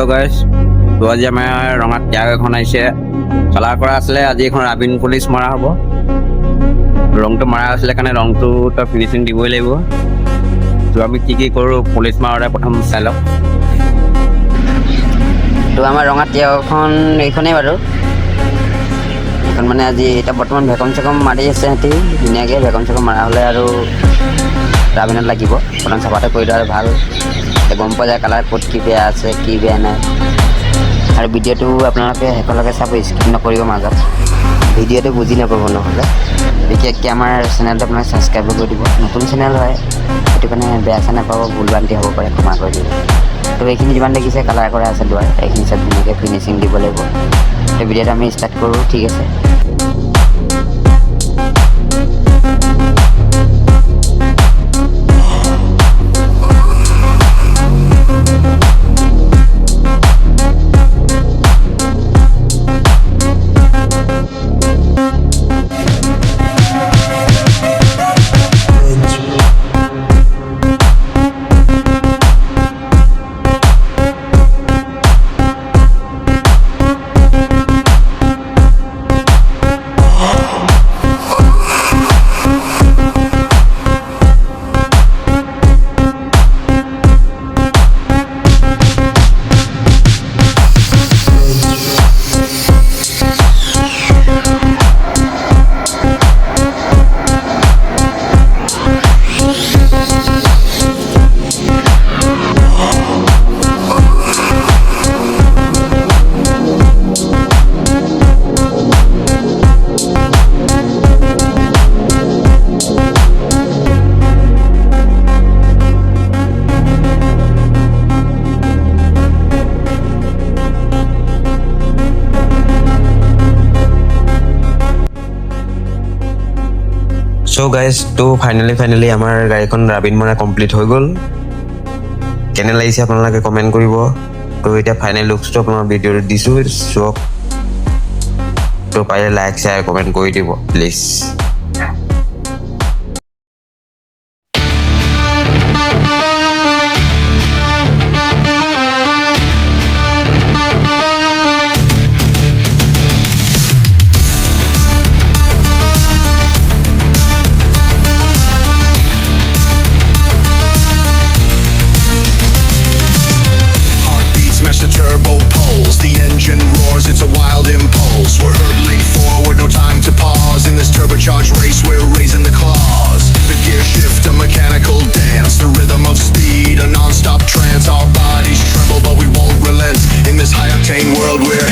Hello' guys, তো আজি আমাৰ ৰঙাত ট্যাগ এখন আহিছে। কালাৰ কৰা আছিলে, আজি এখন ৰাবিন পলিচ মৰা হ'ব। ৰংটো মৰা আছিলে কাৰণে ৰংটো ফিনিচিং দিবই লাগিব। তো আমি কি কৰোঁ পলিচ মাৰোঁতে প্ৰথম চাই লওক। তো আমাৰ ৰঙাত ট্যাগখন এইখনেই বাৰু। এখন মানে আজি এতিয়া বৰ্তমান ভেকম চেকম মাৰি আছে সিহঁতি ধুনীয়াকৈ। ভেকম চেকম মাৰা হ'লে আৰু ৰাবিনত লাগিব। প্ৰথম চাফাটো কৰি দিলে ভাল, গম পোৱা যায় কালাৰ ক'ত কি বেয়া আছে কি বেয়া নাই। আৰু ভিডিঅ'টো আপোনালোকে শেষলৈকে চাব, স্কিপ নকৰিব মাজত। ভিডিঅ'টো বুজি নাপাব নহ'লে। বিশেষকৈ আমাৰ চেনেলটো আপোনালোকে ছাবস্ক্ৰাইব কৰি দিব। নতুন চেনেল হয়, সেইটো কাৰণে বেয়া চেনেল নাপাব, ভুল ভ্ৰান্তি হ'ব পাৰে, ক্ষমা কৰি দিব। তো এইখিনি যিমান দেখিছে কালাৰ কৰা আছে দুৱাৰ, এইখিনি চব ধুনীয়াকৈ ফিনিচিং দিব লাগিব। তো ভিডিঅ'টো আমি ষ্টাৰ্ট কৰোঁ, ঠিক আছে। চ' গাইজ, তো ফাইনেলি আমাৰ গাড়ীখন ৰাবিন মৰা কমপ্লিট হৈ গ'ল। কেনে লাগিছে আপোনালোকে কমেণ্ট কৰিব। তো এতিয়া ফাইনেল লুকছটো আপোনাৰ ভিডিঅ'ত দিছোঁ, চাওক। তো পাৰিলে লাইক শ্বেয়াৰ কমেণ্ট কৰি দিব please. The turbo pulls, the engine roars, it's a wild impulse. We're hurtling forward, no time to pause. In this turbocharged race, we're raising the claws. The gear shift, a mechanical dance. The rhythm of speed, a non-stop trance. Our bodies tremble, but we won't relent. In this high-octane world, we're